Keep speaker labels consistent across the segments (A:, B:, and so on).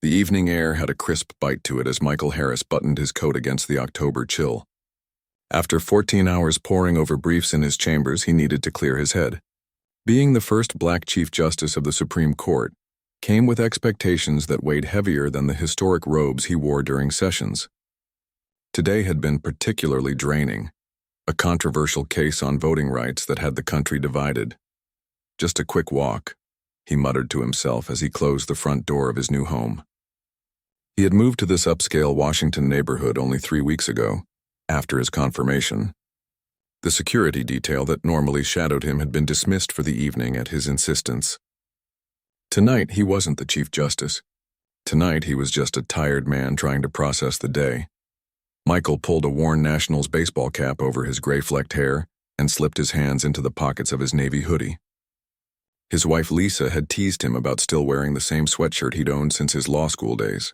A: The evening air had a crisp bite to it as Michael Harris buttoned his coat against the October chill. After 14 hours poring over briefs in his chambers, he needed to clear his head. Being the first black Chief Justice of the Supreme Court came with expectations that weighed heavier than the historic robes he wore during sessions. Today had been particularly draining, a controversial case on voting rights that had the country divided. Just a quick walk, he muttered to himself as he closed the front door of his new home. He had moved to this upscale Washington neighborhood only 3 weeks ago, after his confirmation. The security detail that normally shadowed him had been dismissed for the evening at his insistence. Tonight, he wasn't the Chief Justice. Tonight, he was just a tired man trying to process the day. Michael pulled a worn Nationals baseball cap over his gray-flecked hair and slipped his hands into the pockets of his navy hoodie. His wife Lisa had teased him about still wearing the same sweatshirt he'd owned since his law school days.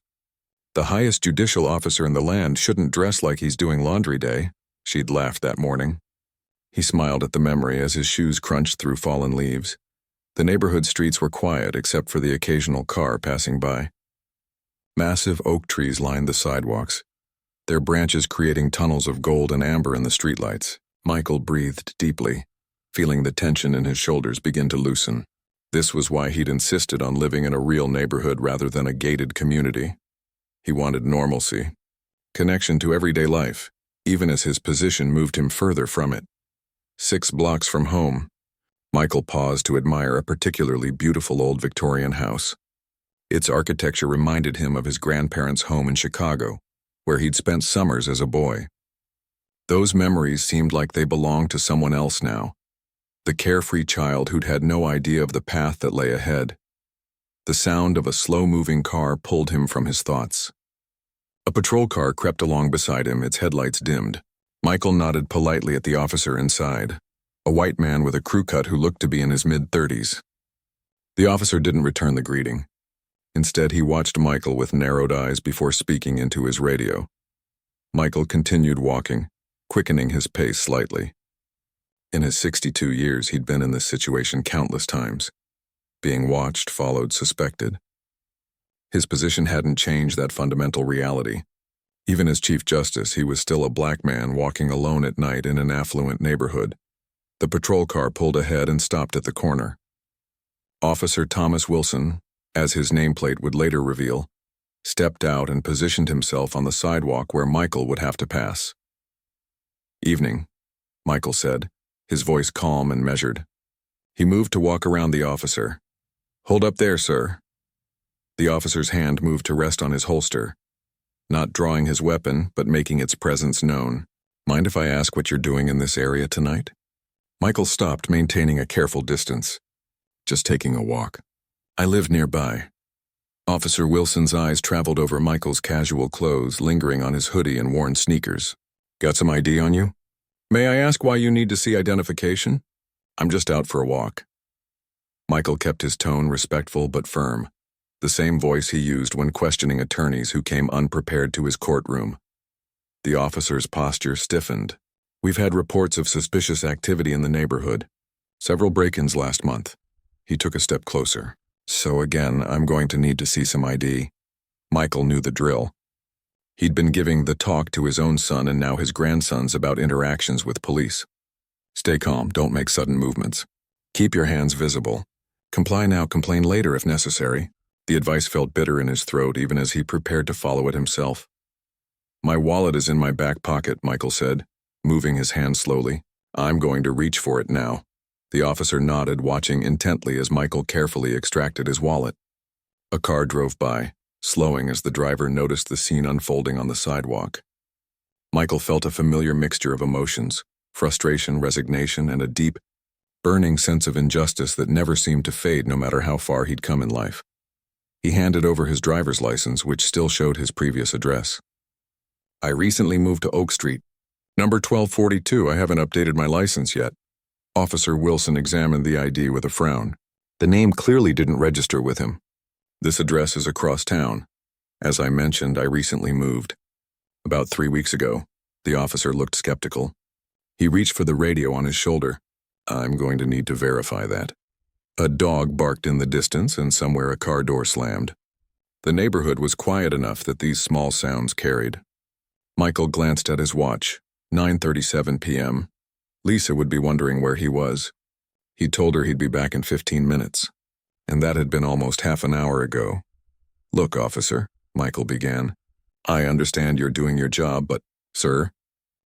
A: The highest judicial officer in the land shouldn't dress like he's doing laundry day, she'd laughed that morning. He smiled at the memory as his shoes crunched through fallen leaves. The neighborhood streets were quiet except for the occasional car passing by. Massive oak trees lined the sidewalks, their branches creating tunnels of gold and amber in the streetlights. Michael breathed deeply, feeling the tension in his shoulders begin to loosen. This was why he'd insisted on living in a real neighborhood rather than a gated community. He wanted normalcy, connection to everyday life, even as his position moved him further from it. 6 blocks from home, Michael paused to admire a particularly beautiful old Victorian house. Its architecture reminded him of his grandparents' home in Chicago, where he'd spent summers as a boy. Those memories seemed like they belonged to someone else now, the carefree child who'd had no idea of the path that lay ahead. The sound of a slow-moving car pulled him from his thoughts. A patrol car crept along beside him, its headlights dimmed. Michael nodded politely at the officer inside, a white man with a crew cut who looked to be in his mid-30s. The officer didn't return the greeting. Instead, he watched Michael with narrowed eyes before speaking into his radio. Michael continued walking, quickening his pace slightly. In his 62 years, he'd been in this situation countless times. Being watched followed suspected. His position hadn't changed that fundamental reality. Even as Chief Justice, he was still a black man walking alone at night in an affluent neighborhood. The patrol car pulled ahead and stopped at the corner. Officer Thomas Wilson, as his nameplate would later reveal, stepped out and positioned himself on the sidewalk where Michael would have to pass. "Evening," Michael said, his voice calm and measured. He moved to walk around the officer. "Hold up there, sir." The officer's hand moved to rest on his holster, not drawing his weapon, but making its presence known. "Mind if I ask what you're doing in this area tonight?" Michael stopped, maintaining a careful distance. "Just taking a walk. I live nearby." Officer Wilson's eyes traveled over Michael's casual clothes, lingering on his hoodie and worn sneakers. "Got some ID on you? May I ask why you need to see identification?" "I'm just out for a walk." Michael kept his tone respectful but firm, the same voice he used when questioning attorneys who came unprepared to his courtroom. The officer's posture stiffened. "We've had reports of suspicious activity in the neighborhood. Several break-ins last month." He took a step closer. "So again, I'm going to need to see some ID." Michael knew the drill. He'd been giving the talk to his own son and now his grandsons about interactions with police. "Stay calm, don't make sudden movements. Keep your hands visible. Comply now, complain later if necessary." The advice felt bitter in his throat even as he prepared to follow it himself. "My wallet is in my back pocket," Michael said, moving his hand slowly. "I'm going to reach for it now." The officer nodded, watching intently as Michael carefully extracted his wallet. A car drove by, slowing as the driver noticed the scene unfolding on the sidewalk. Michael felt a familiar mixture of emotions, frustration, resignation, and a deep, burning sense of injustice that never seemed to fade no matter how far he'd come in life. He handed over his driver's license, which still showed his previous address. "I recently moved to Oak Street. Number 1242, I haven't updated my license yet." Officer Wilson examined the ID with a frown. The name clearly didn't register with him. "This address is across town. As I mentioned, I recently moved. About 3 weeks ago." The officer looked skeptical. He reached for the radio on his shoulder. "I'm going to need to verify that." A dog barked in the distance, and somewhere a car door slammed. The neighborhood was quiet enough that these small sounds carried. Michael glanced at his watch. 9:37 p.m. Lisa would be wondering where he was. He'd told her he'd be back in 15 minutes. And that had been almost half an hour ago. "Look, officer," Michael began. "I understand you're doing your job, but, sir,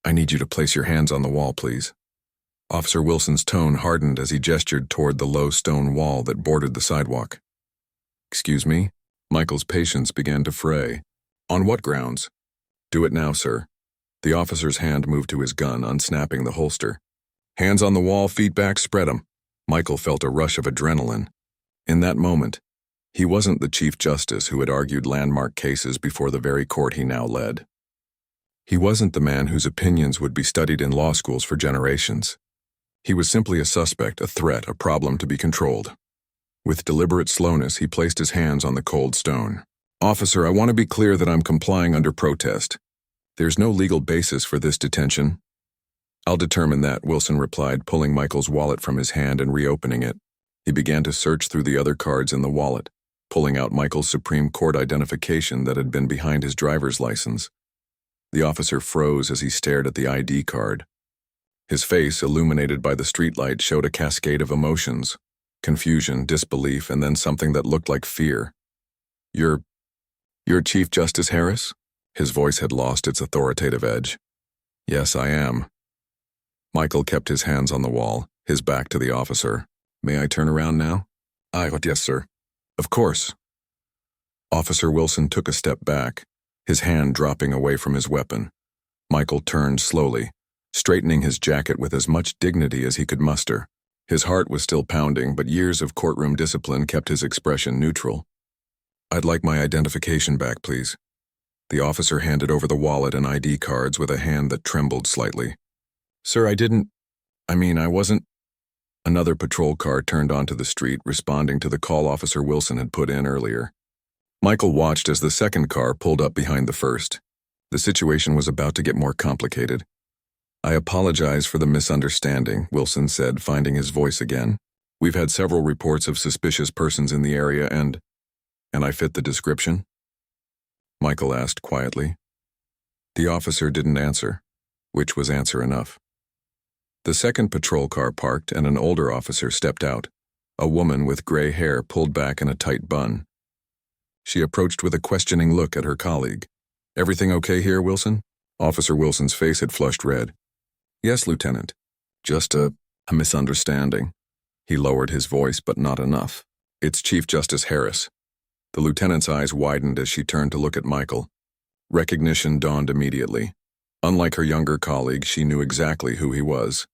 A: I need you to place your hands on the wall, please." Officer Wilson's tone hardened as he gestured toward the low stone wall that bordered the sidewalk. "Excuse me?" Michael's patience began to fray. "On what grounds?" "Do it now, sir." The officer's hand moved to his gun, unsnapping the holster. "Hands on the wall, feet back, spread 'em." Michael felt a rush of adrenaline. In that moment, he wasn't the Chief Justice who had argued landmark cases before the very court he now led. He wasn't the man whose opinions would be studied in law schools for generations. He was simply a suspect, a threat, a problem to be controlled. With deliberate slowness, he placed his hands on the cold stone. "Officer, I want to be clear that I'm complying under protest. There's no legal basis for this detention." "I'll determine that," Wilson replied, pulling Michael's wallet from his hand and reopening it. He began to search through the other cards in the wallet, pulling out Michael's Supreme Court identification that had been behind his driver's license. The officer froze as he stared at the ID card. His face, illuminated by the streetlight, showed a cascade of emotions: confusion, disbelief, and then something that looked like fear. You're Chief Justice Harris?" His voice had lost its authoritative edge. "Yes, I am." Michael kept his hands on the wall, his back to the officer. "May I turn around now?" "Yes, sir." "Of course." Officer Wilson took a step back, his hand dropping away from his weapon. Michael turned slowly, straightening his jacket with as much dignity as he could muster. His heart was still pounding, but years of courtroom discipline kept his expression neutral. "I'd like my identification back, please." The officer handed over the wallet and ID cards with a hand that trembled slightly. "Sir, I wasn't." Another patrol car turned onto the street, responding to the call Officer Wilson had put in earlier. Michael watched as the second car pulled up behind the first. The situation was about to get more complicated. "I apologize for the misunderstanding," Wilson said, finding his voice again. "We've had several reports of suspicious persons in the area and I fit the description?" Michael asked quietly. The officer didn't answer, which was answer enough. The second patrol car parked and an older officer stepped out. A woman with gray hair pulled back in a tight bun. She approached with a questioning look at her colleague. "Everything okay here, Wilson?" Officer Wilson's face had flushed red. "Yes, Lieutenant. Just a misunderstanding." He lowered his voice, but not enough. "It's Chief Justice Harris." The lieutenant's eyes widened as she turned to look at Michael. Recognition dawned immediately. Unlike her younger colleague, she knew exactly who he was.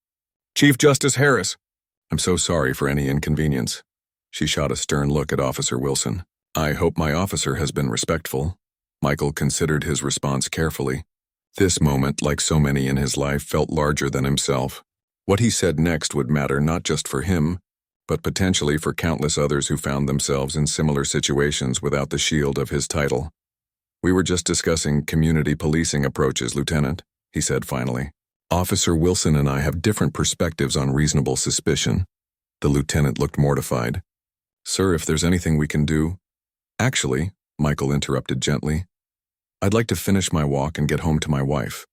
A: "Chief Justice Harris!" "I'm so sorry for any inconvenience." She shot a stern look at Officer Wilson. "I hope my officer has been respectful." Michael considered his response carefully. This moment, like so many in his life, felt larger than himself. What he said next would matter not just for him, but potentially for countless others who found themselves in similar situations without the shield of his title. "We were just discussing community policing approaches, Lieutenant," he said finally. "Officer Wilson and I have different perspectives on reasonable suspicion." The lieutenant looked mortified. "Sir, if there's anything we can do—" "Actually," Michael interrupted gently, "I'd like to finish my walk and get home to my wife."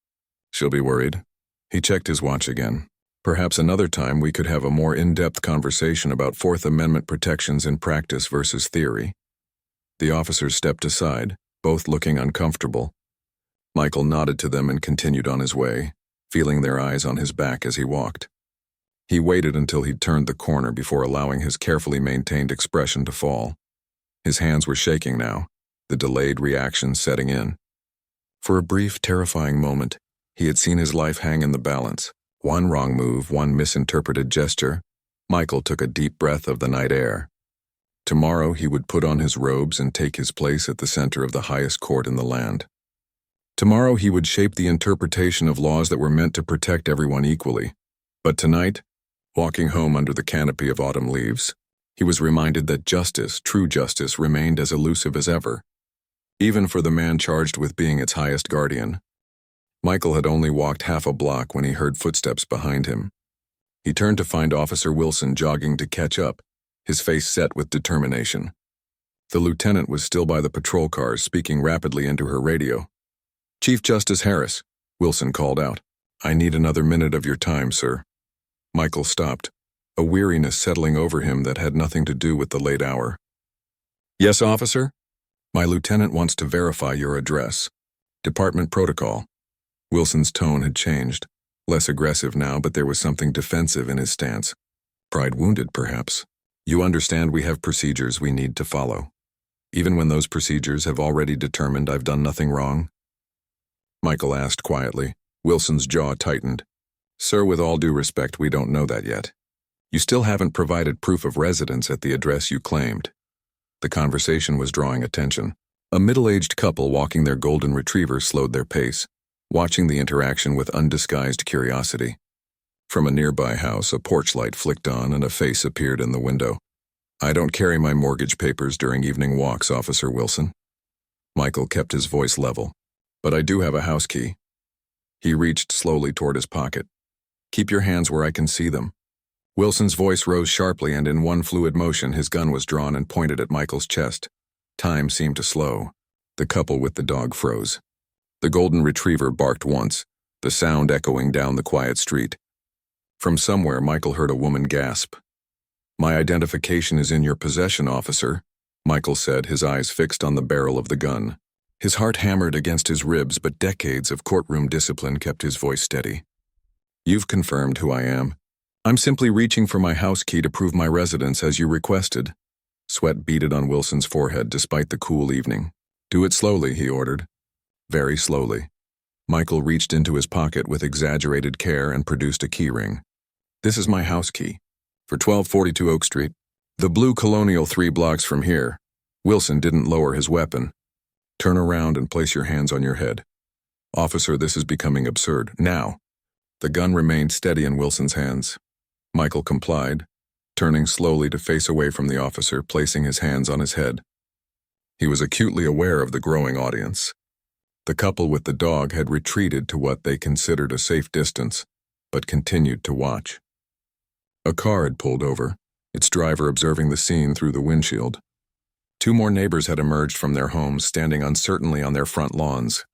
A: "She'll be worried." He checked his watch again. "Perhaps another time we could have a more in-depth conversation about Fourth Amendment protections in practice versus theory." The officers stepped aside, both looking uncomfortable. Michael nodded to them and continued on his way, feeling their eyes on his back as he walked. He waited until he'd turned the corner before allowing his carefully maintained expression to fall. His hands were shaking now, the delayed reaction setting in. For a brief, terrifying moment, he had seen his life hang in the balance. One wrong move, one misinterpreted gesture. Michael took a deep breath of the night air. Tomorrow he would put on his robes and take his place at the center of the highest court in the land. Tomorrow he would shape the interpretation of laws that were meant to protect everyone equally. But tonight, walking home under the canopy of autumn leaves, he was reminded that justice, true justice, remained as elusive as ever, even for the man charged with being its highest guardian. Michael had only walked half a block when he heard footsteps behind him. He turned to find Officer Wilson jogging to catch up, his face set with determination. The lieutenant was still by the patrol cars, speaking rapidly into her radio. "Chief Justice Harris," Wilson called out. "I need another minute of your time, sir." Michael stopped, a weariness settling over him that had nothing to do with the late hour. "Yes, officer? My lieutenant wants to verify your address. Department protocol." Wilson's tone had changed, less aggressive now, but there was something defensive in his stance. Pride wounded, perhaps. "You understand we have procedures we need to follow, even when those procedures have already determined I've done nothing wrong?" Michael asked quietly. Wilson's jaw tightened. "Sir, with all due respect, we don't know that yet. You still haven't provided proof of residence at the address you claimed." The conversation was drawing attention. A middle-aged couple walking their golden retriever slowed their pace, watching the interaction with undisguised curiosity. From a nearby house, a porch light flicked on and a face appeared in the window. "I don't carry my mortgage papers during evening walks, Officer Wilson." Michael kept his voice level. "But I do have a house key." He reached slowly toward his pocket. "Keep your hands where I can see them." Wilson's voice rose sharply, and in one fluid motion his gun was drawn and pointed at Michael's chest. Time seemed to slow. The couple with the dog froze. The golden retriever barked once, the sound echoing down the quiet street. From somewhere, Michael heard a woman gasp. "My identification is in your possession, officer," Michael said, his eyes fixed on the barrel of the gun. His heart hammered against his ribs, but decades of courtroom discipline kept his voice steady. "You've confirmed who I am. I'm simply reaching for my house key to prove my residence as you requested." Sweat beaded on Wilson's forehead despite the cool evening. "Do it slowly," he ordered. Very slowly. Michael reached into his pocket with exaggerated care and produced a key ring. "This is my house key, for 1242 Oak Street. The blue Colonial 3 blocks from here." Wilson didn't lower his weapon. "Turn around and place your hands on your head." "Officer, this is becoming absurd. Now." The gun remained steady in Wilson's hands. Michael complied, turning slowly to face away from the officer, placing his hands on his head. He was acutely aware of the growing audience. The couple with the dog had retreated to what they considered a safe distance, but continued to watch. A car had pulled over, its driver observing the scene through the windshield. Two more neighbors had emerged from their homes, standing uncertainly on their front lawns.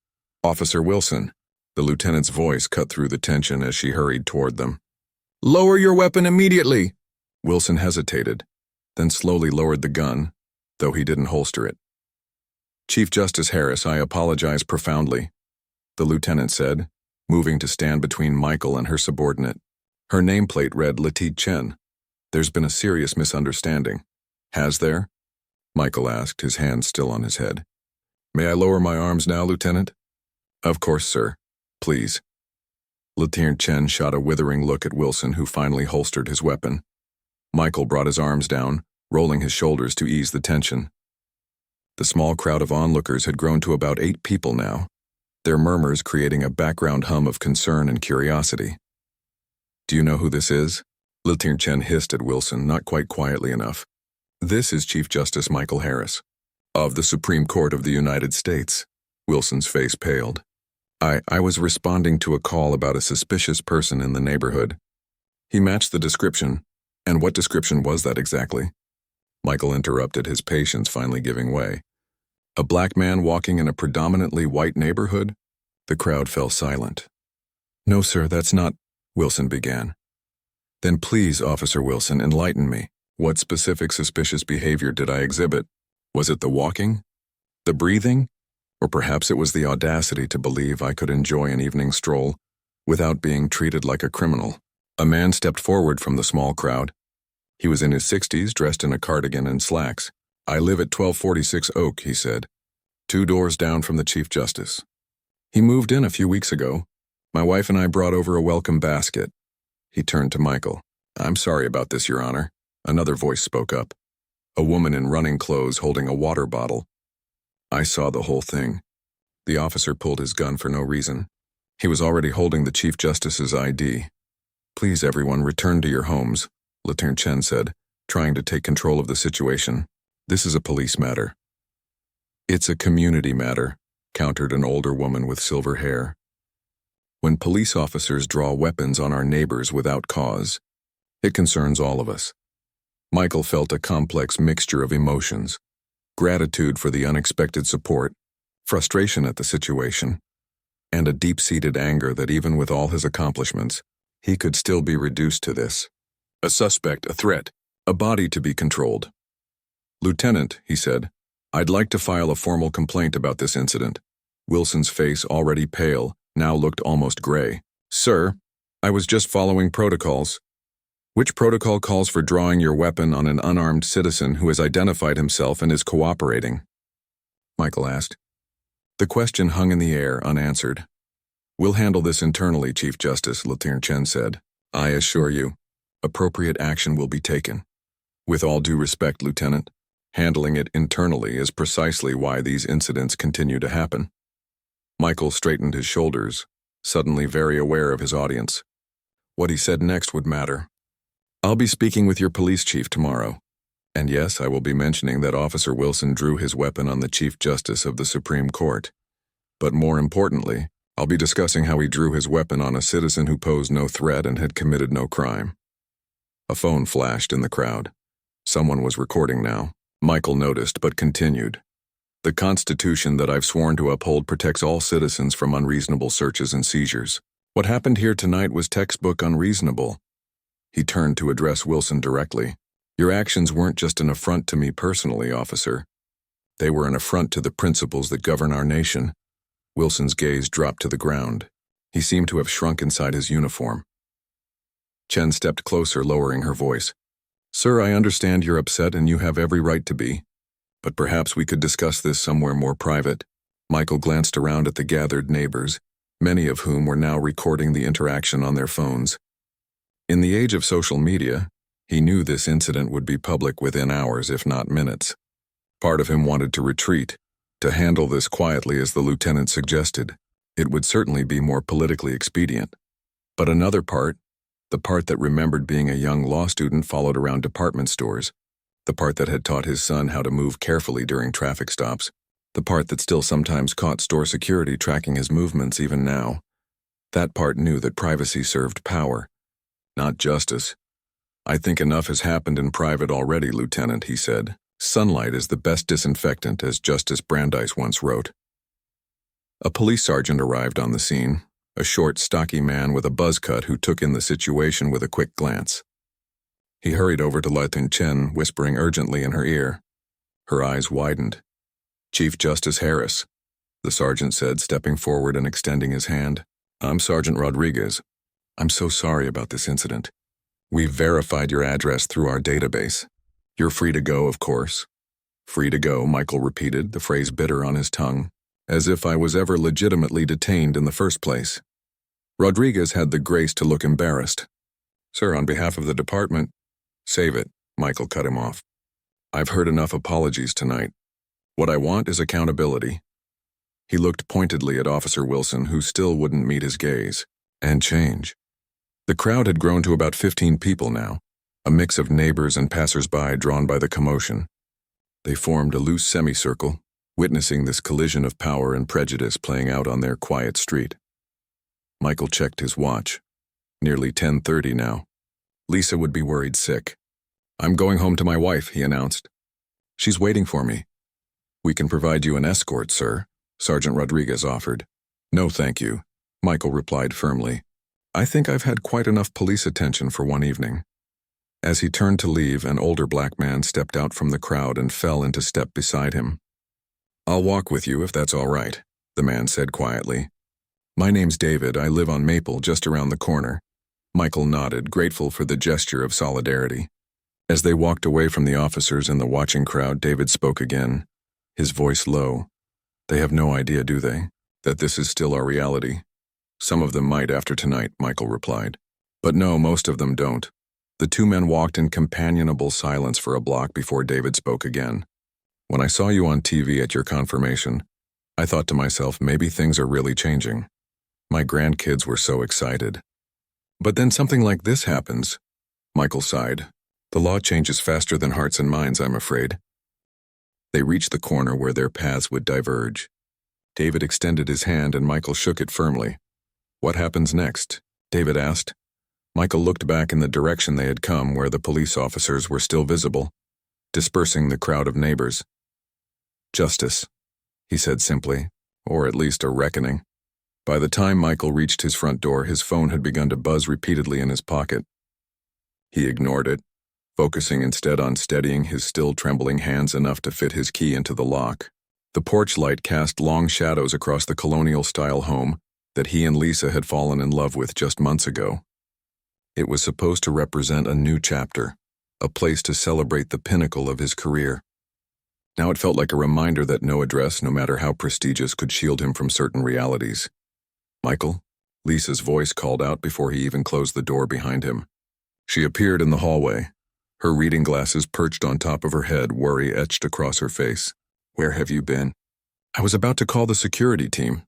A: "Officer Wilson," the lieutenant's voice cut through the tension as she hurried toward them. "Lower your weapon immediately!" Wilson hesitated, then slowly lowered the gun, though he didn't holster it. "Chief Justice Harris, I apologize profoundly," the lieutenant said, moving to stand between Michael and her subordinate. Her nameplate read Letty Chen. "There's been a serious misunderstanding." "Has there?" Michael asked, his hand still on his head. "May I lower my arms now, Lieutenant?" "Of course, sir. Please." Letty Chen shot a withering look at Wilson, who finally holstered his weapon. Michael brought his arms down, rolling his shoulders to ease the tension. The small crowd of onlookers had grown to about 8 people now, their murmurs creating a background hum of concern and curiosity. "Do you know who this is?" Letty Chen hissed at Wilson, not quite quietly enough. "This is Chief Justice Michael Harris, of the Supreme Court of the United States." Wilson's face paled. I was responding to a call about a suspicious person in the neighborhood." He matched the description. "And what description was that exactly?" Michael interrupted, his patience finally giving way. "A black man walking in a predominantly white neighborhood?" The crowd fell silent. "No, sir, that's not," Wilson began. "Then please, Officer Wilson, enlighten me. What specific suspicious behavior did I exhibit? Was it the walking? The breathing? Or perhaps it was the audacity to believe I could enjoy an evening stroll without being treated like a criminal?" A man stepped forward from the small crowd. He was in his 60s, dressed in a cardigan and slacks. "I live at 1246 Oak," he said, 2 doors down from the Chief Justice. "He moved in a few weeks ago. My wife and I brought over a welcome basket." He turned to Michael. "I'm sorry about this, Your Honor." Another voice spoke up. A woman in running clothes holding a water bottle. "I saw the whole thing." The officer pulled his gun for no reason. He was already holding the Chief Justice's ID. "Please, everyone, return to your homes," Letty Chen said, trying to take control of the situation. "This is a police matter." "It's a community matter," countered an older woman with silver hair. "When police officers draw weapons on our neighbors without cause, it concerns all of us." Michael felt a complex mixture of emotions. gratitude for the unexpected support, frustration at the situation, and a deep-seated anger that even with all his accomplishments, he could still be reduced to this. A suspect, a threat, a body to be controlled. "Lieutenant," he said, "I'd like to file a formal complaint about this incident." Wilson's face, already pale, now looked almost gray. "Sir, I was just following protocols." "Which protocol calls for drawing your weapon on an unarmed citizen who has identified himself and is cooperating?" Michael asked. The question hung in the air, unanswered. "We'll handle this internally, Chief Justice," Lieutenant Chen said. "I assure you, appropriate action will be taken." "With all due respect, Lieutenant, handling it internally is precisely why these incidents continue to happen." Michael straightened his shoulders, suddenly very aware of his audience. What he said next would matter. "I'll be speaking with your police chief tomorrow. And yes, I will be mentioning that Officer Wilson drew his weapon on the Chief Justice of the Supreme Court. But more importantly, I'll be discussing how he drew his weapon on a citizen who posed no threat and had committed no crime." A phone flashed in the crowd. Someone was recording now. Michael noticed but continued. "The Constitution that I've sworn to uphold protects all citizens from unreasonable searches and seizures. What happened here tonight was textbook unreasonable." He turned to address Wilson directly. "Your actions weren't just an affront to me personally, officer. They were an affront to the principles that govern our nation." Wilson's gaze dropped to the ground. He seemed to have shrunk inside his uniform. Chen stepped closer, lowering her voice. "Sir, I understand you're upset and you have every right to be. But perhaps we could discuss this somewhere more private." Michael glanced around at the gathered neighbors, many of whom were now recording the interaction on their phones. In the age of social media, he knew this incident would be public within hours, if not minutes. Part of him wanted to retreat, to handle this quietly as the lieutenant suggested. It would certainly be more politically expedient. But another part, the part that remembered being a young law student followed around department stores, the part that had taught his son how to move carefully during traffic stops, the part that still sometimes caught store security tracking his movements even now. That part knew that privacy served power, not justice. "I think enough has happened in private already, Lieutenant," he said. "Sunlight is the best disinfectant, as Justice Brandeis once wrote." A police sergeant arrived on the scene, a short, stocky man with a buzz cut who took in the situation with a quick glance. He hurried over to Lieutenant Chen, whispering urgently in her ear. Her eyes widened. "Chief Justice Harris," the sergeant said, stepping forward and extending his hand. "I'm Sergeant Rodriguez. I'm so sorry about this incident. We've verified your address through our database. You're free to go, of course." "Free to go," Michael repeated, the phrase bitter on his tongue, as if I was ever legitimately detained in the first place. Rodriguez had the grace to look embarrassed. "Sir, on behalf of the department—" "Save it," Michael cut him off. "I've heard enough apologies tonight. What I want is accountability." He looked pointedly at Officer Wilson, who still wouldn't meet his gaze. "And change." The crowd had grown to about 15 people now, a mix of neighbors and passers-by drawn by the commotion. They formed a loose semicircle, witnessing this collision of power and prejudice playing out on their quiet street. Michael checked his watch. Nearly 10:30 now. Lisa would be worried sick. "I'm going home to my wife," he announced. "She's waiting for me." "We can provide you an escort, sir," Sergeant Rodriguez offered. "No, thank you," Michael replied firmly. "I think I've had quite enough police attention for one evening." As he turned to leave, an older black man stepped out from the crowd and fell into step beside him. "I'll walk with you if that's all right," the man said quietly. "My name's David. I live on Maple, just around the corner." Michael nodded, grateful for the gesture of solidarity. As they walked away from the officers and the watching crowd, David spoke again, his voice low. "They have no idea, do they, that this is still our reality?" "Some of them might after tonight," Michael replied. "But no, most of them don't." The two men walked in companionable silence for a block before David spoke again. "When I saw you on TV at your confirmation, I thought to myself, maybe things are really changing. My grandkids were so excited. But then something like this happens." Michael sighed. "The law changes faster than hearts and minds, I'm afraid." They reached the corner where their paths would diverge. David extended his hand and Michael shook it firmly. "What happens next?" David asked. Michael looked back in the direction they had come, where the police officers were still visible, dispersing the crowd of neighbors. Justice, he said simply, or at least a reckoning. By the time Michael reached his front door, his phone had begun to buzz repeatedly in his pocket. He ignored it, focusing instead on steadying his still trembling hands enough to fit his key into the lock. The porch light cast long shadows across the colonial-style home that he and Lisa had fallen in love with just months ago. It was supposed to represent a new chapter, a place to celebrate the pinnacle of his career. Now it felt like a reminder that no address, no matter how prestigious, could shield him from certain realities. "Michael?" Lisa's voice called out before he even closed the door behind him. She appeared in the hallway, her reading glasses perched on top of her head, worry etched across her face. "Where have you been?" "I was about to call the security team."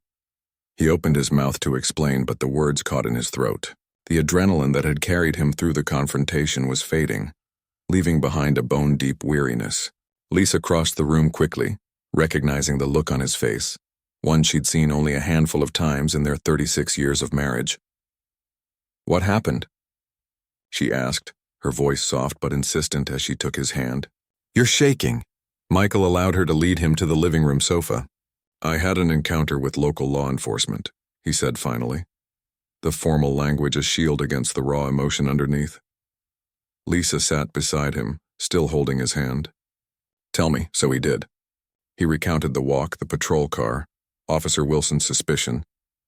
A: He opened his mouth to explain, but the words caught in his throat. The adrenaline that had carried him through the confrontation was fading, leaving behind a bone-deep weariness. Lisa crossed the room quickly, recognizing the look on his face, one she'd seen only a handful of times in their 36 years of marriage. "What happened?" she asked, her voice soft but insistent as she took his hand. "You're shaking." Michael allowed her to lead him to the living room sofa. "I had an encounter with local law enforcement," he said finally, the formal language a shield against the raw emotion underneath. Lisa sat beside him, still holding his hand. "Tell me." So he did. He recounted the walk, the patrol car, Officer Wilson's suspicion,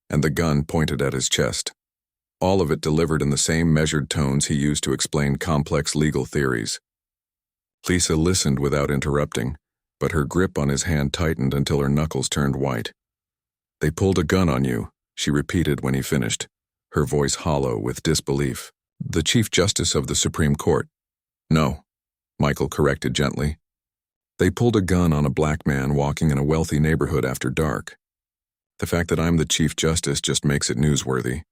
A: and the gun pointed at his chest. All of it delivered in the same measured tones he used to explain complex legal theories. Lisa listened without interrupting, but her grip on his hand tightened until her knuckles turned white. "They pulled a gun on you," she repeated when he finished, her voice hollow with disbelief. "The Chief Justice of the Supreme Court." "No," Michael corrected gently. "They pulled a gun on a black man walking in a wealthy neighborhood after dark. The fact that I'm the Chief Justice just makes it newsworthy."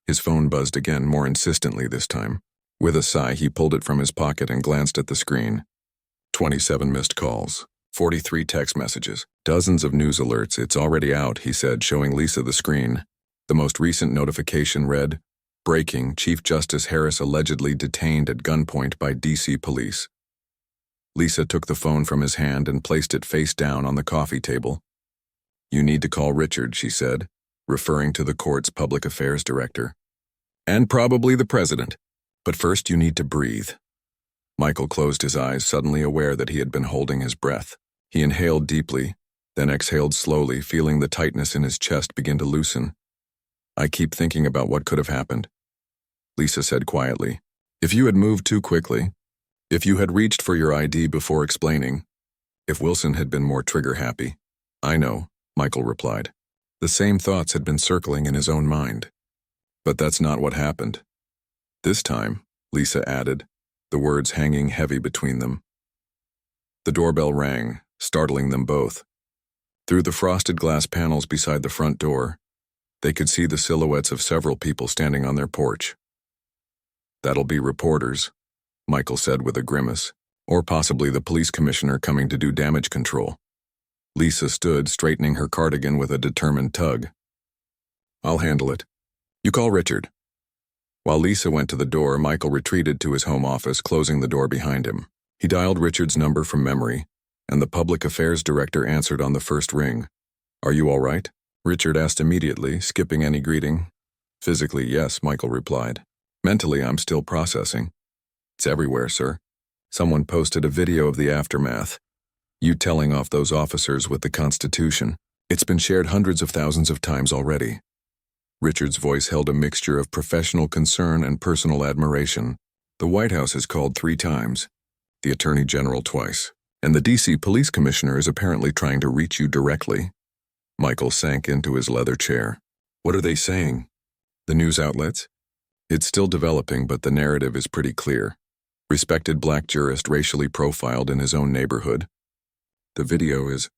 A: His phone buzzed again, more insistently this time. With a sigh, he pulled it from his pocket and glanced at the screen. 27 missed calls, 43 text messages, dozens of news alerts. "It's already out," he said, showing Lisa the screen. The most recent notification read, "Breaking, Chief Justice Harris allegedly detained at gunpoint by D.C. police." Lisa took the phone from his hand and placed it face down on the coffee table. "You need to call Richard," she said, referring to the court's public affairs director. "And probably the president. But first you need to breathe." Michael closed his eyes, suddenly aware that he had been holding his breath. He inhaled deeply, then exhaled slowly, feeling the tightness in his chest begin to loosen. "I keep thinking about what could have happened," Lisa said quietly. "If you had moved too quickly, if you had reached for your ID before explaining, if Wilson had been more trigger-happy." "I know," Michael replied. The same thoughts had been circling in his own mind. "But that's not what happened." "This time," Lisa added, the words hanging heavy between them. The doorbell rang, startling them both. Through the frosted glass panels beside the front door, they could see the silhouettes of several people standing on their porch. "That'll be reporters," Michael said with a grimace, "or possibly the police commissioner coming to do damage control." Lisa stood, straightening her cardigan with a determined tug. "I'll handle it. You call Richard." While Lisa went to the door, Michael retreated to his home office, closing the door behind him. He dialed Richard's number from memory, and the public affairs director answered on the first ring. "Are you all right?" Richard asked immediately, skipping any greeting. "Physically, yes," Michael replied. "Mentally, I'm still processing." "It's everywhere, sir. Someone posted a video of the aftermath. You telling off those officers with the Constitution. It's been shared hundreds of thousands of times already." Richard's voice held a mixture of professional concern and personal admiration. "The White House has called 3 times, the Attorney General twice, and the D.C. Police Commissioner is apparently trying to reach you directly." Michael sank into his leather chair. "What are they saying?" "The news outlets? It's still developing, but the narrative is pretty clear. Respected black jurist racially profiled in his own neighborhood. The video is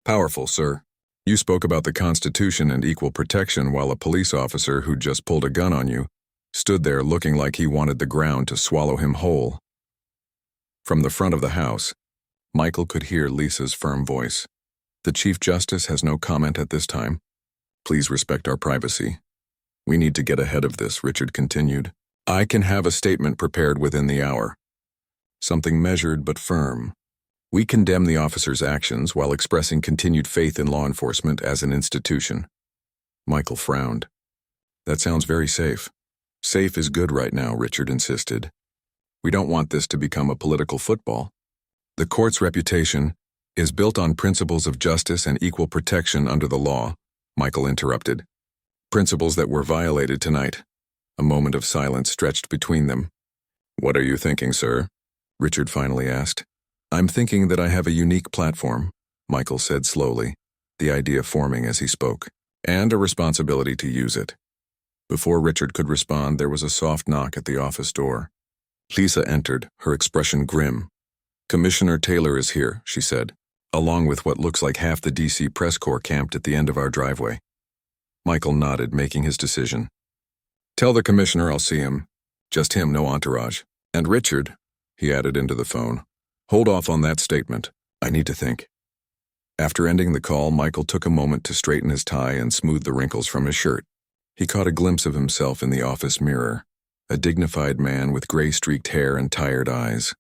A: powerful, sir. You spoke about the Constitution and equal protection while a police officer who just pulled a gun on you stood there looking like he wanted the ground to swallow him whole." From the front of the house, Michael could hear Lisa's firm voice. "The Chief Justice has no comment at this time. Please respect our privacy. We need to get ahead of this," Richard continued. "I can have a statement prepared within the hour. Something measured but firm. We condemn the officer's actions while expressing continued faith in law enforcement as an institution. Michael frowned. That sounds very safe. Safe is good right now, Richard insisted. We don't want this to become a political football. The court's reputation is built on principles of justice and equal protection under the law, Michael interrupted. Principles that were violated tonight. A moment of silence stretched between them. What are you thinking, sir? Richard finally asked. I'm thinking that I have a unique platform, Michael said slowly, the idea forming as he spoke, and a responsibility to use it. Before Richard could respond, there was a soft knock at the office door. Lisa entered, her expression grim. Commissioner Taylor is here, she said, along with what looks like half the DC press corps camped at the end of our driveway. Michael nodded, making his decision. Tell the commissioner I'll see him. Just him, no entourage. And Richard, he added into the phone, hold off on that statement. I need to think. After ending the call, Michael took a moment to straighten his tie and smooth the wrinkles from his shirt. He caught a glimpse of himself in the office mirror, a dignified man with gray-streaked hair and tired eyes.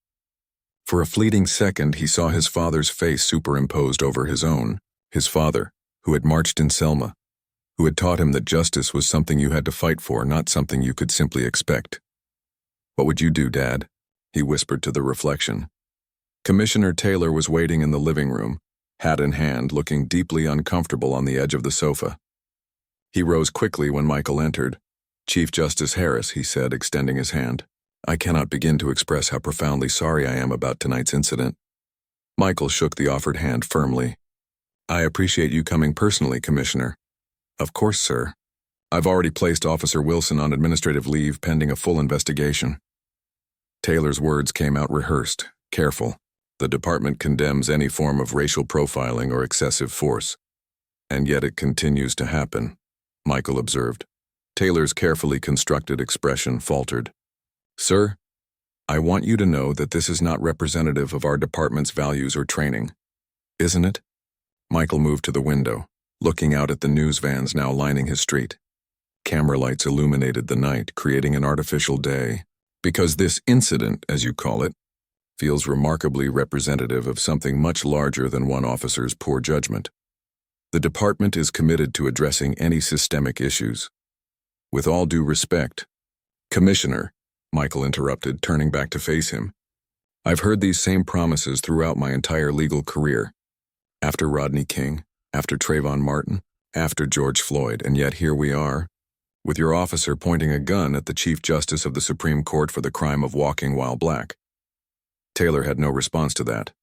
A: For a fleeting second, he saw his father's face superimposed over his own, his father, who had marched in Selma, who had taught him that justice was something you had to fight for, not something you could simply expect. What would you do, Dad? He whispered to the reflection. Commissioner Taylor was waiting in the living room, hat in hand, looking deeply uncomfortable on the edge of the sofa. He rose quickly when Michael entered. Chief Justice Harris, he said, extending his hand. I cannot begin to express how profoundly sorry I am about tonight's incident. Michael shook the offered hand firmly. I appreciate you coming personally, Commissioner. Of course, sir. I've already placed Officer Wilson on administrative leave pending a full investigation. Taylor's words came out rehearsed, careful. The department condemns any form of racial profiling or excessive force. And yet it continues to happen, Michael observed. Taylor's carefully constructed expression faltered. Sir, I want you to know that this is not representative of our department's values or training. Isn't it? Michael moved to the window, looking out at the news vans now lining his street. Camera lights illuminated the night, creating an artificial day. Because this incident, as you call it, feels remarkably representative of something much larger than one officer's poor judgment. The department is committed to addressing any systemic issues. With all due respect, Commissioner, Michael interrupted, turning back to face him. I've heard these same promises throughout my entire legal career. After Rodney King, after Trayvon Martin, after George Floyd, and yet here we are, with your officer pointing a gun at the Chief Justice of the Supreme Court for the crime of walking while black. Taylor had no response to that.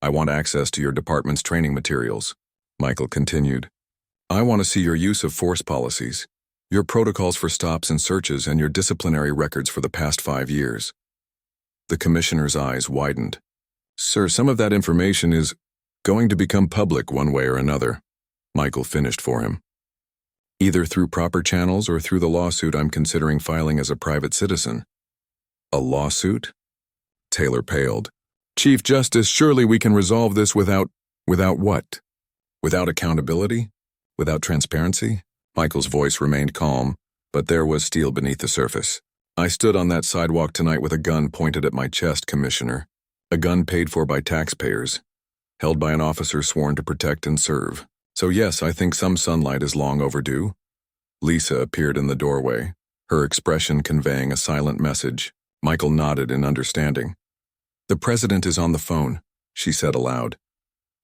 A: I want access to your department's training materials, Michael continued. I want to see your use of force policies, your protocols for stops and searches, and your disciplinary records for the past 5 years. The commissioner's eyes widened. Sir, some of that information is going to become public one way or another, Michael finished for him. Either through proper channels or through the lawsuit I'm considering filing as a private citizen. A lawsuit? Taylor paled. Chief Justice, surely we can resolve this without what? Without accountability? Without transparency? Michael's voice remained calm, but there was steel beneath the surface. I stood on that sidewalk tonight with a gun pointed at my chest, Commissioner. A gun paid for by taxpayers, held by an officer sworn to protect and serve. So yes, I think some sunlight is long overdue. Lisa appeared in the doorway, her expression conveying a silent message. Michael nodded in understanding. The president is on the phone, she said aloud.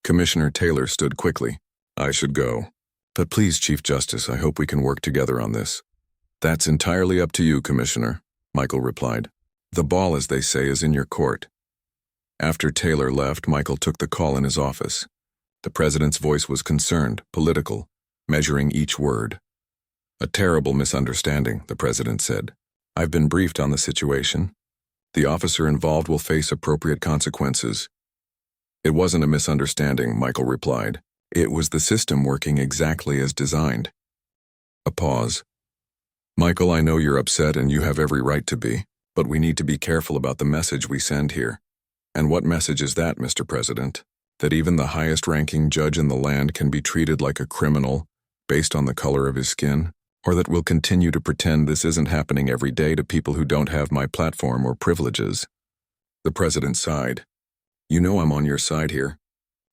A: Commissioner Taylor stood quickly. I should go. But please, Chief Justice, I hope we can work together on this. That's entirely up to you, Commissioner, Michael replied. The ball, as they say, is in your court. After Taylor left, Michael took the call in his office. The president's voice was concerned, political, measuring each word. A terrible misunderstanding, the president said. I've been briefed on the situation. The officer involved will face appropriate consequences. It wasn't a misunderstanding, Michael replied. It was the system working exactly as designed. A pause. Michael, I know you're upset and you have every right to be, but we need to be careful about the message we send here. And what message is that, Mr. President? That even the highest-ranking judge in the land can be treated like a criminal based on the color of his skin? Or that we'll continue to pretend this isn't happening every day to people who don't have my platform or privileges? The president sighed. You know I'm on your side here,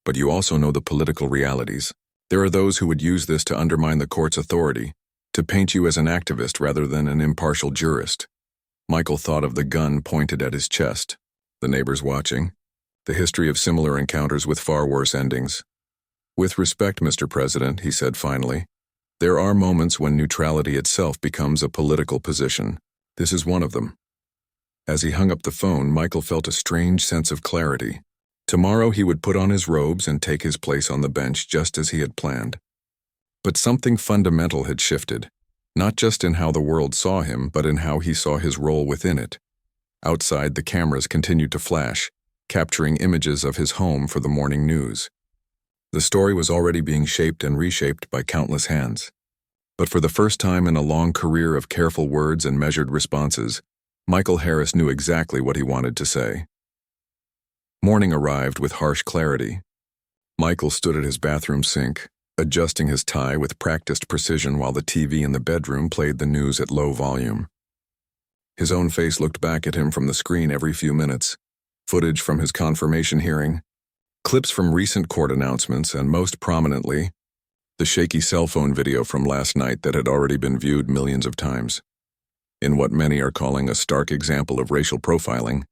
A: but you also know the political realities. There are those who would use this to undermine the court's authority, to paint you as an activist rather than an impartial jurist. Michael thought of the gun pointed at his chest, the neighbors watching, the history of similar encounters with far worse endings. With respect, Mr. President, he said finally, there are moments when neutrality itself becomes a political position. This is one of them. As he hung up the phone, Michael felt a strange sense of clarity. Tomorrow he would put on his robes and take his place on the bench just as he had planned. But something fundamental had shifted, not just in how the world saw him, but in how he saw his role within it. Outside, the cameras continued to flash, capturing images of his home for the morning news. The story was already being shaped and reshaped by countless hands. But for the first time in a long career of careful words and measured responses, Michael Harris knew exactly what he wanted to say. Morning arrived with harsh clarity. Michael stood at his bathroom sink, adjusting his tie with practiced precision while the TV in the bedroom played the news at low volume. His own face looked back at him from the screen every few minutes, footage from his confirmation hearing, clips from recent court announcements, and most prominently, the shaky cell phone video from last night that had already been viewed millions of times. In what many are calling a stark example of racial profiling,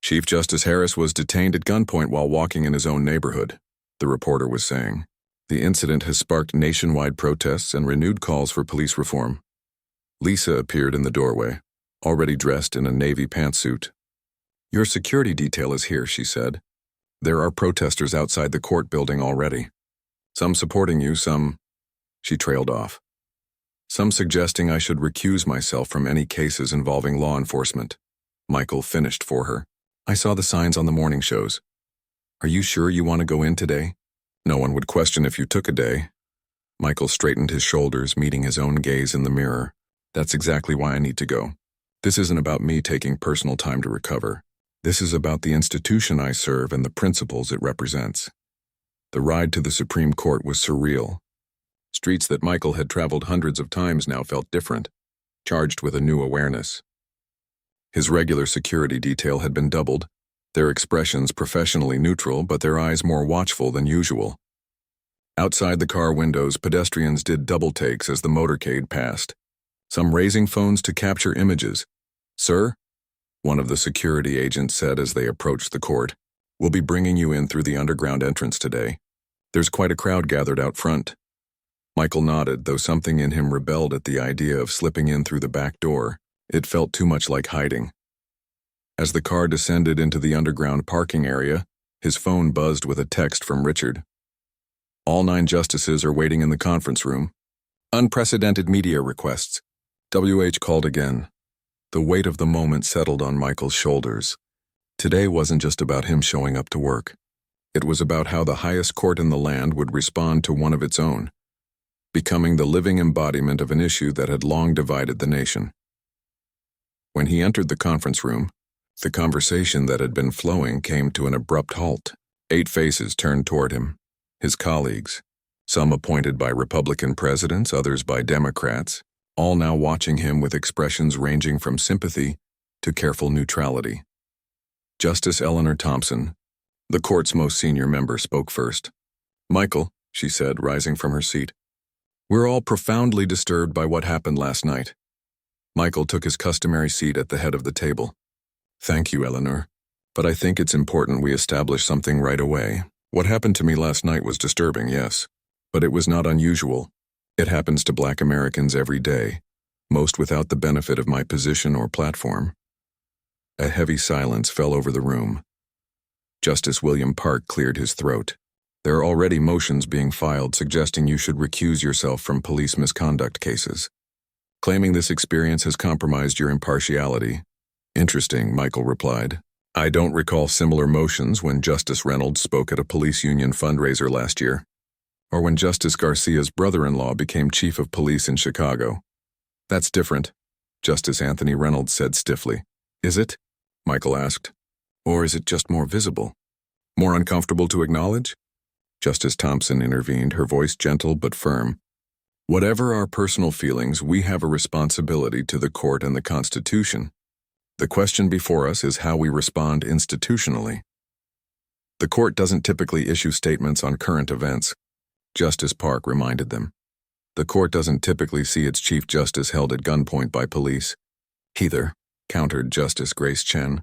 A: Chief Justice Harris was detained at gunpoint while walking in his own neighborhood, the reporter was saying. The incident has sparked nationwide protests and renewed calls for police reform. Lisa appeared in the doorway, already dressed in a navy pantsuit. Your security detail is here, she said. There are protesters outside the court building already. Some supporting you, some... She trailed off. Some suggesting I should recuse myself from any cases involving law enforcement. Michael finished for her. I saw the signs on the morning shows. Are you sure you want to go in today? No one would question if you took a day. Michael straightened his shoulders, meeting his own gaze in the mirror. That's exactly why I need to go. This isn't about me taking personal time to recover. This is about the institution I serve and the principles it represents. The ride to the Supreme Court was surreal. Streets that Michael had traveled hundreds of times now felt different, charged with a new awareness. His regular security detail had been doubled, their expressions professionally neutral but their eyes more watchful than usual. Outside the car windows, pedestrians did double takes as the motorcade passed, some raising phones to capture images. Sir, one of the security agents said as they approached the court, we'll be bringing you in through the underground entrance today. There's quite a crowd gathered out front. Michael nodded, though something in him rebelled at the idea of slipping in through the back door. It felt too much like hiding. As the car descended into the underground parking area, his phone buzzed with a text from Richard. All 9 justices are waiting in the conference room. Unprecedented media requests. WH called again. The weight of the moment settled on Michael's shoulders. Today wasn't just about him showing up to work. It was about how the highest court in the land would respond to one of its own, becoming the living embodiment of an issue that had long divided the nation. When he entered the conference room, the conversation that had been flowing came to an abrupt halt. 8 faces turned toward him, his colleagues, some appointed by Republican presidents, others by Democrats, all now watching him with expressions ranging from sympathy to careful neutrality. Justice Eleanor Thompson, the court's most senior member, spoke first. Michael, she said, rising from her seat, we're all profoundly disturbed by what happened last night. Michael took his customary seat at the head of the table. Thank you, Eleanor, but I think it's important we establish something right away. What happened to me last night was disturbing, yes, but it was not unusual. It happens to Black Americans every day, most without the benefit of my position or platform. A heavy silence fell over the room. Justice William Park cleared his throat. There are already motions being filed suggesting you should recuse yourself from police misconduct cases, claiming this experience has compromised your impartiality. Interesting, Michael replied. I don't recall similar motions when Justice Reynolds spoke at a police union fundraiser last year, or when Justice Garcia's brother-in-law became chief of police in Chicago. That's different, Justice Anthony Reynolds said stiffly. Is it? Michael asked. Or is it just more visible? More uncomfortable to acknowledge? Justice Thompson intervened, her voice gentle but firm. Whatever our personal feelings, we have a responsibility to the court and the Constitution. The question before us is how we respond institutionally. The court doesn't typically issue statements on current events, Justice Park reminded them. The court doesn't typically see its Chief Justice held at gunpoint by police. Either, countered Justice Grace Chen.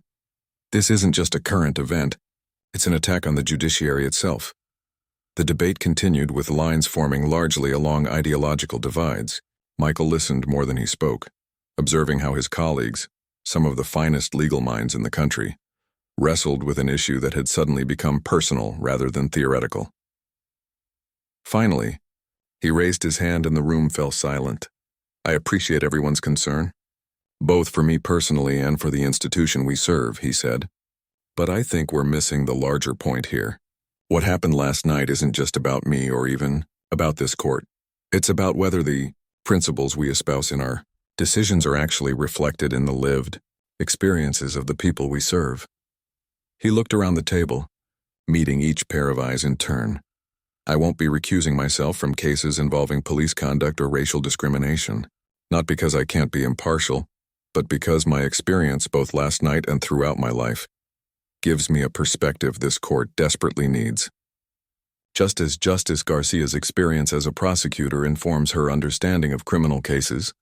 A: This isn't just a current event, it's an attack on the judiciary itself. The debate continued with lines forming largely along ideological divides. Michael listened more than he spoke, observing how his colleagues, some of the finest legal minds in the country, wrestled with an issue that had suddenly become personal rather than theoretical. Finally, he raised his hand and the room fell silent. I appreciate everyone's concern, both for me personally and for the institution we serve, he said. But I think we're missing the larger point here. What happened last night isn't just about me or even about this court. It's about whether the principles we espouse in our decisions are actually reflected in the lived experiences of the people we serve. He looked around the table, meeting each pair of eyes in turn. I won't be recusing myself from cases involving police conduct or racial discrimination, not because I can't be impartial, but because my experience both last night and throughout my life gives me a perspective this court desperately needs. Just as Justice Garcia's experience as a prosecutor informs her understanding of criminal cases,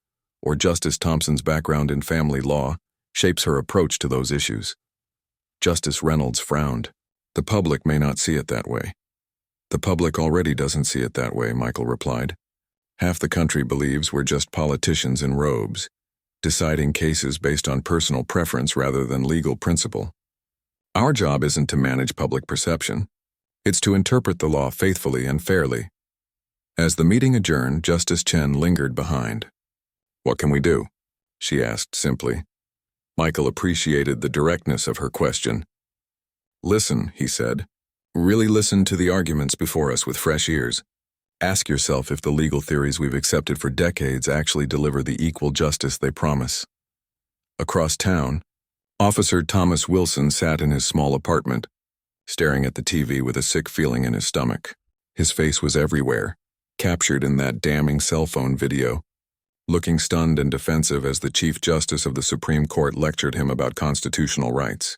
A: or Justice Thompson's background in family law shapes her approach to those issues. Justice Reynolds frowned. The public may not see it that way. The public already doesn't see it that way, Michael replied. Half the country believes we're just politicians in robes, deciding cases based on personal preference rather than legal principle. Our job isn't to manage public perception. It's to interpret the law faithfully and fairly. As the meeting adjourned, Justice Chen lingered behind. What can we do? She asked simply. Michael appreciated the directness of her question. Listen, he said. Really listen to the arguments before us with fresh ears. Ask yourself if the legal theories we've accepted for decades actually deliver the equal justice they promise. Across town, Officer Thomas Wilson sat in his small apartment, staring at the TV with a sick feeling in his stomach. His face was everywhere, captured in that damning cell phone video, looking stunned and defensive as the Chief Justice of the Supreme Court lectured him about constitutional rights.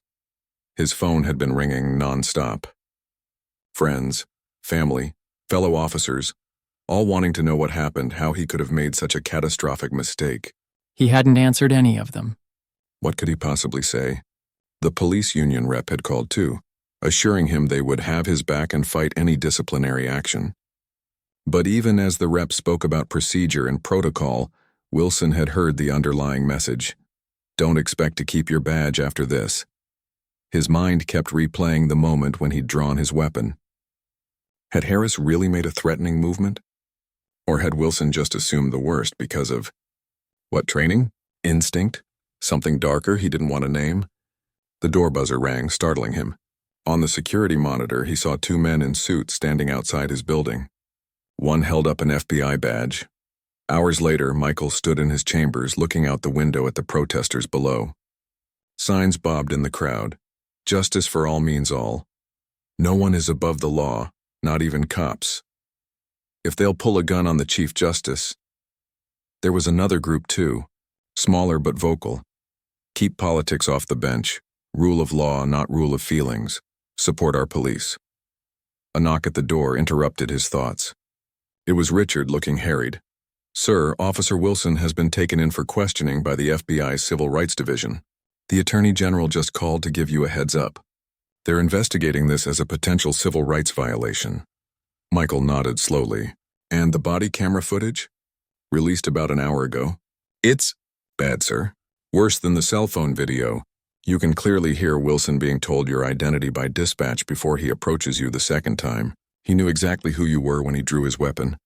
A: His phone had been ringing nonstop. Friends, family, fellow officers, all wanting to know what happened, how he could have made such a catastrophic mistake.
B: He hadn't answered any of them.
A: What could he possibly say? The police union rep had called too, assuring him they would have his back and fight any disciplinary action. But even as the rep spoke about procedure and protocol, Wilson had heard the underlying message. Don't expect to keep your badge after this. His mind kept replaying the moment when he'd drawn his weapon. Had Harris really made a threatening movement? Or had Wilson just assumed the worst because of, what, training? Instinct? Something darker he didn't want to name? The door buzzer rang, startling him. On the security monitor, he saw two men in suits standing outside his building. One held up an FBI badge. Hours later, Michael stood in his chambers looking out the window at the protesters below. Signs bobbed in the crowd. Justice for all means all. No one is above the law, not even cops. If they'll pull a gun on the Chief Justice. There was another group too, smaller but vocal. Keep politics off the bench. Rule of law, not rule of feelings. Support our police. A knock at the door interrupted his thoughts. It was Richard, looking harried. Sir, Officer Wilson has been taken in for questioning by the FBI's Civil Rights Division. The Attorney General just called to give you a heads up. They're investigating this as a potential civil rights violation. Michael nodded slowly. And the body camera footage? Released about an hour ago. It's bad, sir. Worse than the cell phone video. You can clearly hear Wilson being told your identity by dispatch before he approaches you the second time. He knew exactly who you were when he drew his weapon.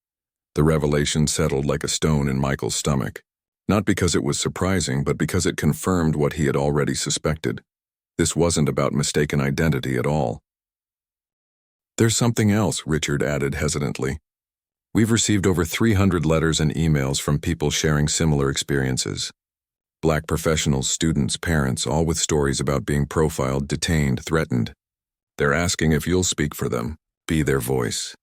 A: The revelation settled like a stone in Michael's stomach. Not because it was surprising, but because it confirmed what he had already suspected. This wasn't about mistaken identity at all. There's something else, Richard added hesitantly. We've received over 300 letters and emails from people sharing similar experiences. Black professionals, students, parents, all with stories about being profiled, detained, threatened. They're asking if you'll speak for them, be their voice.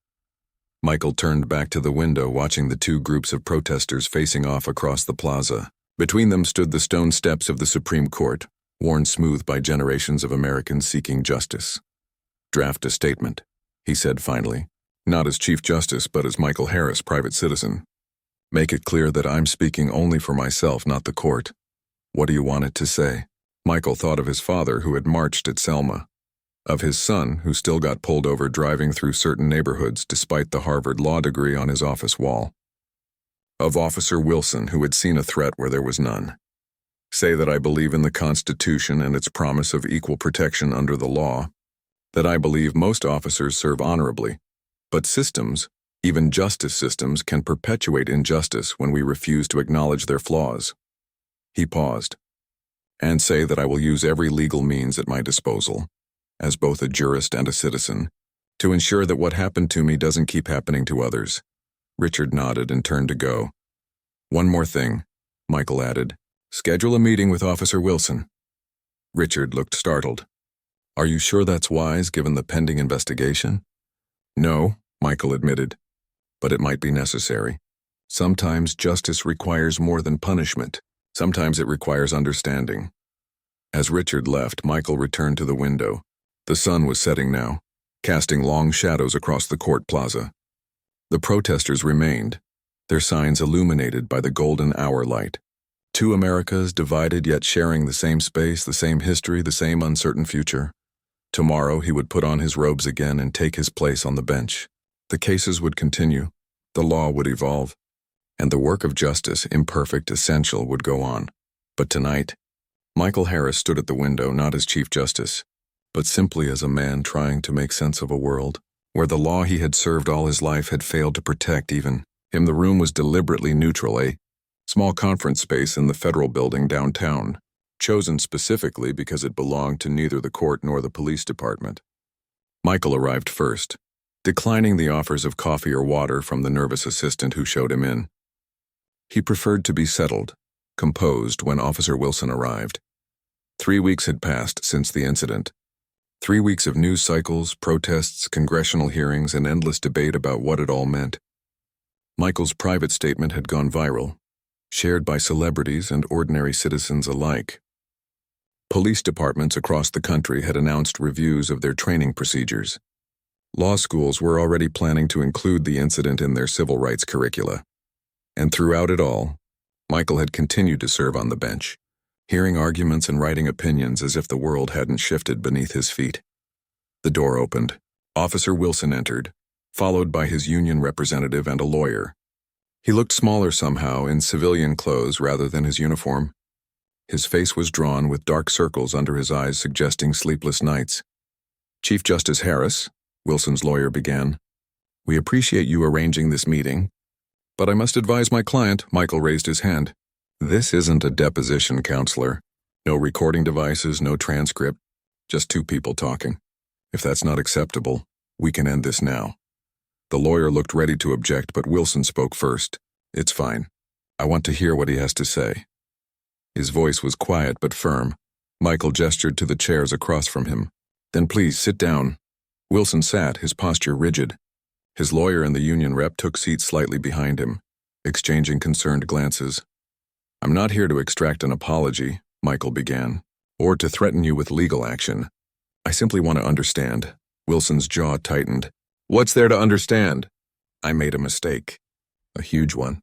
A: Michael turned back to the window, watching the two groups of protesters facing off across the plaza. Between them stood the stone steps of the Supreme Court, worn smooth by generations of Americans seeking justice. Draft a statement, he said finally. Not as Chief Justice, but as Michael Harris, private citizen. Make it clear that I'm speaking only for myself, not the court. What do you want it to say? Michael thought of his father who had marched at Selma, of his son who still got pulled over driving through certain neighborhoods despite the Harvard law degree on his office wall, of Officer Wilson who had seen a threat where there was none. Say that I believe in the Constitution and its promise of equal protection under the law, that I believe most officers serve honorably, but systems, even justice systems, can perpetuate injustice when we refuse to acknowledge their flaws. He paused. And say that I will use every legal means at my disposal, as both a jurist and a citizen, to ensure that what happened to me doesn't keep happening to others. Richard nodded and turned to go. One more thing, Michael added. Schedule a meeting with Officer Wilson. Richard looked startled. Are you sure that's wise given the pending investigation? No, Michael admitted, but it might be necessary. Sometimes justice requires more than punishment. Sometimes it requires understanding. As Richard left, Michael returned to the window. The sun was setting now, casting long shadows across the court plaza. The protesters remained, their signs illuminated by the golden hour light. Two Americas divided yet sharing the same space, the same history, the same uncertain future. Tomorrow he would put on his robes again and take his place on the bench. The cases would continue, the law would evolve, and the work of justice, imperfect, essential, would go on. But tonight, Michael Harris stood at the window not as Chief Justice, but simply as a man trying to make sense of a world where the law he had served all his life had failed to protect even him. The room was deliberately neutral, a small conference space in the Federal Building downtown, chosen specifically because it belonged to neither the court nor the police department. Michael arrived first, declining the offers of coffee or water from the nervous assistant who showed him in. He preferred to be settled, composed when Officer Wilson arrived. 3 weeks had passed since the incident. 3 weeks of news cycles, protests, congressional hearings, and endless debate about what it all meant. Michael's private statement had gone viral, shared by celebrities and ordinary citizens alike. Police departments across the country had announced reviews of their training procedures. Law schools were already planning to include the incident in their civil rights curricula. And throughout it all, Michael had continued to serve on the bench, hearing arguments and writing opinions as if the world hadn't shifted beneath his feet. The door opened. Officer Wilson entered, followed by his union representative and a lawyer. He looked smaller somehow in civilian clothes rather than his uniform. His face was drawn with dark circles under his eyes suggesting sleepless nights. Chief Justice Harris, Wilson's lawyer began, we appreciate you arranging this meeting, but I must advise my client. Michael raised his hand. This isn't a deposition, counselor. No recording devices, no transcript, just two people talking. If that's not acceptable, we can end this now. The lawyer looked ready to object, but Wilson spoke first. It's fine. I want to hear what he has to say. His voice was quiet but firm. Michael gestured to the chairs across from him. Then please sit down. Wilson sat, his posture rigid. His lawyer and the union rep took seats slightly behind him, exchanging concerned glances. I'm not here to extract an apology, Michael began, or to threaten you with legal action. I simply want to understand. Wilson's jaw tightened. What's there to understand? I made a mistake. A huge one.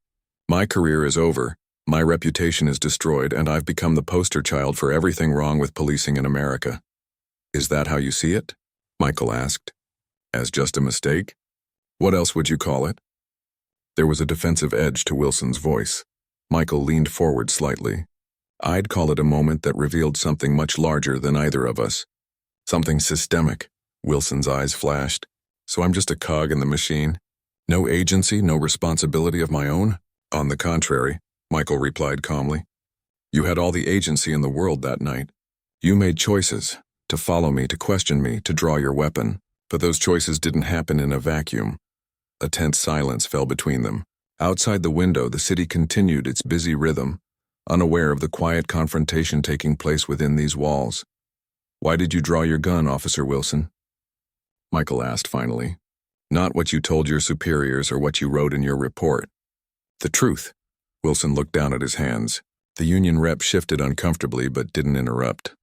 A: My career is over, my reputation is destroyed, and I've become the poster child for everything wrong with policing in America. Is that how you see it? Michael asked. As just a mistake? What else would you call it? There was a defensive edge to Wilson's voice. Michael leaned forward slightly. I'd call it a moment that revealed something much larger than either of us. Something systemic. Wilson's eyes flashed. So I'm just a cog in the machine? No agency, no responsibility of my own? On the contrary, Michael replied calmly. You had all the agency in the world that night. You made choices, to follow me, to question me, to draw your weapon. But those choices didn't happen in a vacuum. A tense silence fell between them. Outside the window, the city continued its busy rhythm, unaware of the quiet confrontation taking place within these walls. Why did you draw your gun, Officer Wilson? Michael asked finally. Not what you told your superiors or what you wrote in your report. The truth. Wilson looked down at his hands. The union rep shifted uncomfortably but didn't interrupt.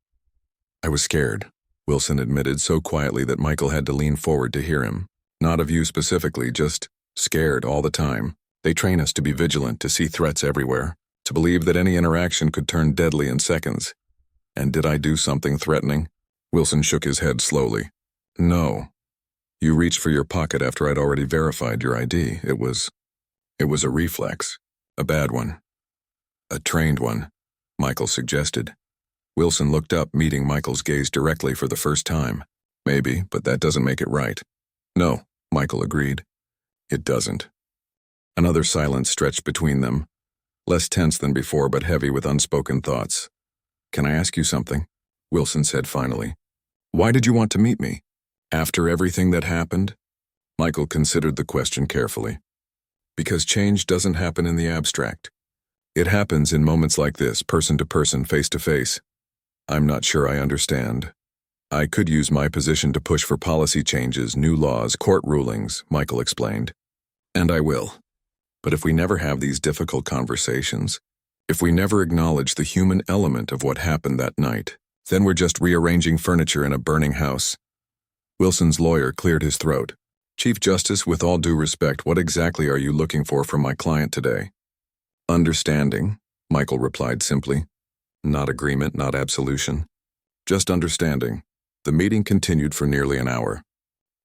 A: I was scared. Wilson admitted so quietly that Michael had to lean forward to hear him. Not of you specifically, just scared all the time. They train us to be vigilant, to see threats everywhere, to believe that any interaction could turn deadly in seconds. And did I do something threatening? Wilson shook his head slowly. No. You reached for your pocket after I'd already verified your ID. It was a reflex. A bad one. A trained one, Michael suggested. Wilson looked up, meeting Michael's gaze directly for the first time. Maybe, but that doesn't make it right. No, Michael agreed. It doesn't. Another silence stretched between them, less tense than before but heavy with unspoken thoughts. Can I ask you something? Wilson said finally. Why did you want to meet me? After everything that happened? Michael considered the question carefully. Because change doesn't happen in the abstract. It happens in moments like this, person to person, face to face. I'm not sure I understand. I could use my position to push for policy changes, new laws, court rulings, Michael explained. And I will. But if we never have these difficult conversations, if we never acknowledge the human element of what happened that night, then we're just rearranging furniture in a burning house. Wilson's lawyer cleared his throat. Chief Justice, with all due respect, what exactly are you looking for from my client today? Understanding, Michael replied simply. Not agreement, not absolution. Just understanding. The meeting continued for nearly an hour.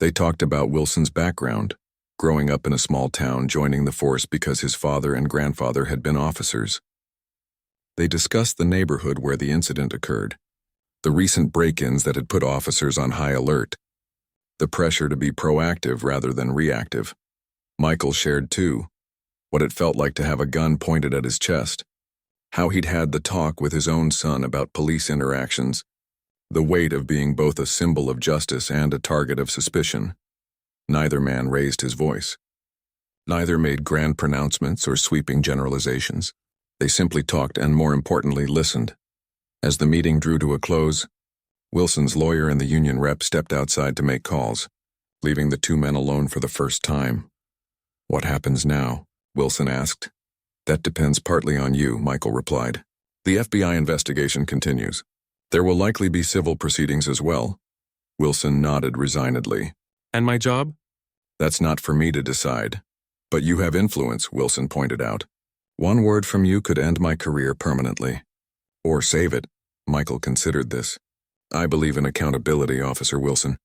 A: They talked about Wilson's background, growing up in a small town, joining the force because his father and grandfather had been officers. They discussed the neighborhood where the incident occurred, the recent break-ins that had put officers on high alert, the pressure to be proactive rather than reactive. Michael shared, too, what it felt like to have a gun pointed at his chest, how he'd had the talk with his own son about police interactions, the weight of being both a symbol of justice and a target of suspicion. Neither man raised his voice. Neither made grand pronouncements or sweeping generalizations. They simply talked and, more importantly, listened. As the meeting drew to a close, Wilson's lawyer and the union rep stepped outside to make calls, leaving the two men alone for the first time. What happens now? Wilson asked. That depends partly on you, Michael replied. The FBI investigation continues. There will likely be civil proceedings as well. Wilson nodded resignedly. And my job? That's not for me to decide. But you have influence, Wilson pointed out. One word from you could end my career permanently. Or save it. Michael considered this. I believe in accountability, Officer Wilson.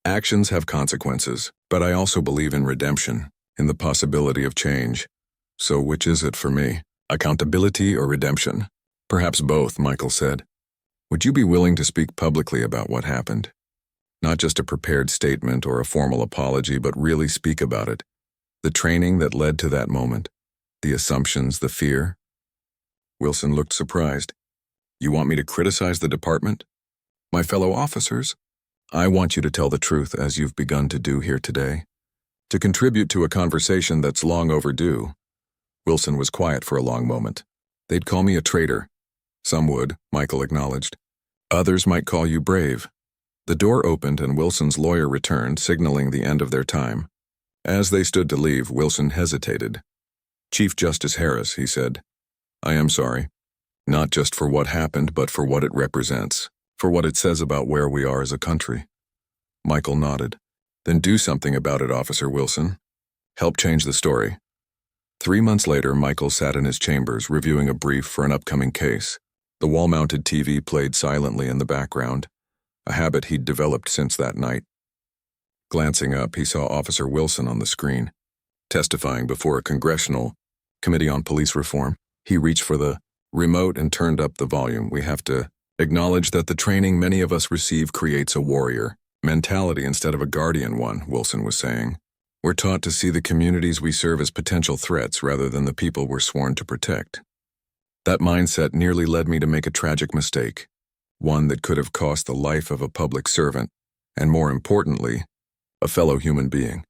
A: Actions have consequences, but I also believe in redemption, in the possibility of change. So which is it for me? Accountability or redemption? Perhaps both, Michael said. Would you be willing to speak publicly about what happened? Not just a prepared statement or a formal apology, but really speak about it. The training that led to that moment. The assumptions, the fear. Wilson looked surprised. You want me to criticize the department? My fellow officers? I want you to tell the truth, as you've begun to do here today. To contribute to a conversation that's long overdue. Wilson was quiet for a long moment. They'd call me a traitor. Some would, Michael acknowledged. Others might call you brave. The door opened and Wilson's lawyer returned, signaling the end of their time. As they stood to leave, Wilson hesitated. Chief Justice Harris, he said, I am sorry. Not just for what happened, but for what it represents, for what it says about where we are as a country. Michael nodded. Then do something about it, Officer Wilson. Help change the story. 3 months later, Michael sat in his chambers, reviewing a brief for an upcoming case. The wall-mounted TV played silently in the background, a habit he'd developed since that night. Glancing up, he saw Officer Wilson on the screen, testifying before a congressional committee on police reform. He reached for the remote and turned up the volume. We have to acknowledge that the training many of us receive creates a warrior mentality instead of a guardian one, Wilson was saying. We're taught to see the communities we serve as potential threats rather than the people we're sworn to protect. That mindset nearly led me to make a tragic mistake, one that could have cost the life of a public servant, and more importantly, a fellow human being.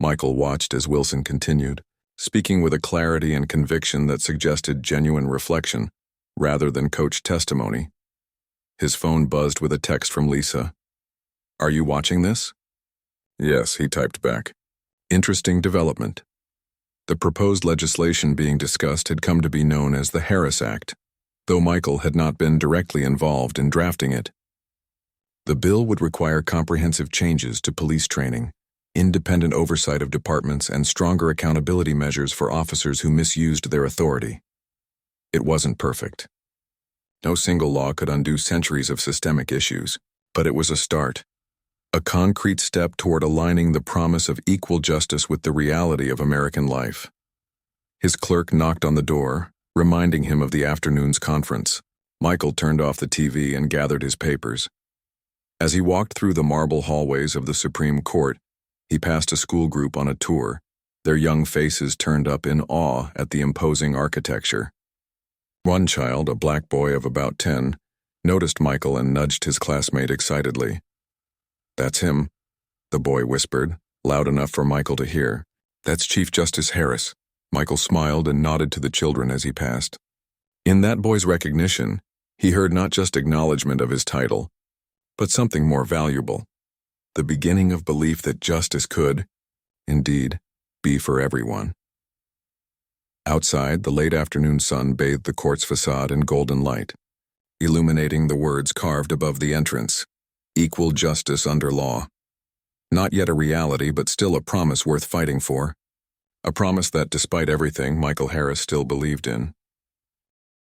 A: Michael watched as Wilson continued, speaking with a clarity and conviction that suggested genuine reflection, rather than coached testimony. His phone buzzed with a text from Lisa. Are you watching this? Yes, he typed back. Interesting development. The proposed legislation being discussed had come to be known as the Harris Act, though Michael had not been directly involved in drafting it. The bill would require comprehensive changes to police training, independent oversight of departments, and stronger accountability measures for officers who misused their authority. It wasn't perfect. No single law could undo centuries of systemic issues, but it was a start. A concrete step toward aligning the promise of equal justice with the reality of American life. His clerk knocked on the door, reminding him of the afternoon's conference. Michael turned off the TV and gathered his papers. As he walked through the marble hallways of the Supreme Court, he passed a school group on a tour, their young faces turned up in awe at the imposing architecture. One child, a black boy of about 10, noticed Michael and nudged his classmate excitedly. "That's him," the boy whispered, loud enough for Michael to hear. "That's Chief Justice Harris." Michael smiled and nodded to the children as he passed. In that boy's recognition, he heard not just acknowledgement of his title, but something more valuable, the beginning of belief that justice could, indeed, be for everyone. Outside, the late afternoon sun bathed the court's facade in golden light, illuminating the words carved above the entrance, "Equal justice under law." Not yet a reality, but still a promise worth fighting for. A promise that, despite everything Michael Harris still believed in,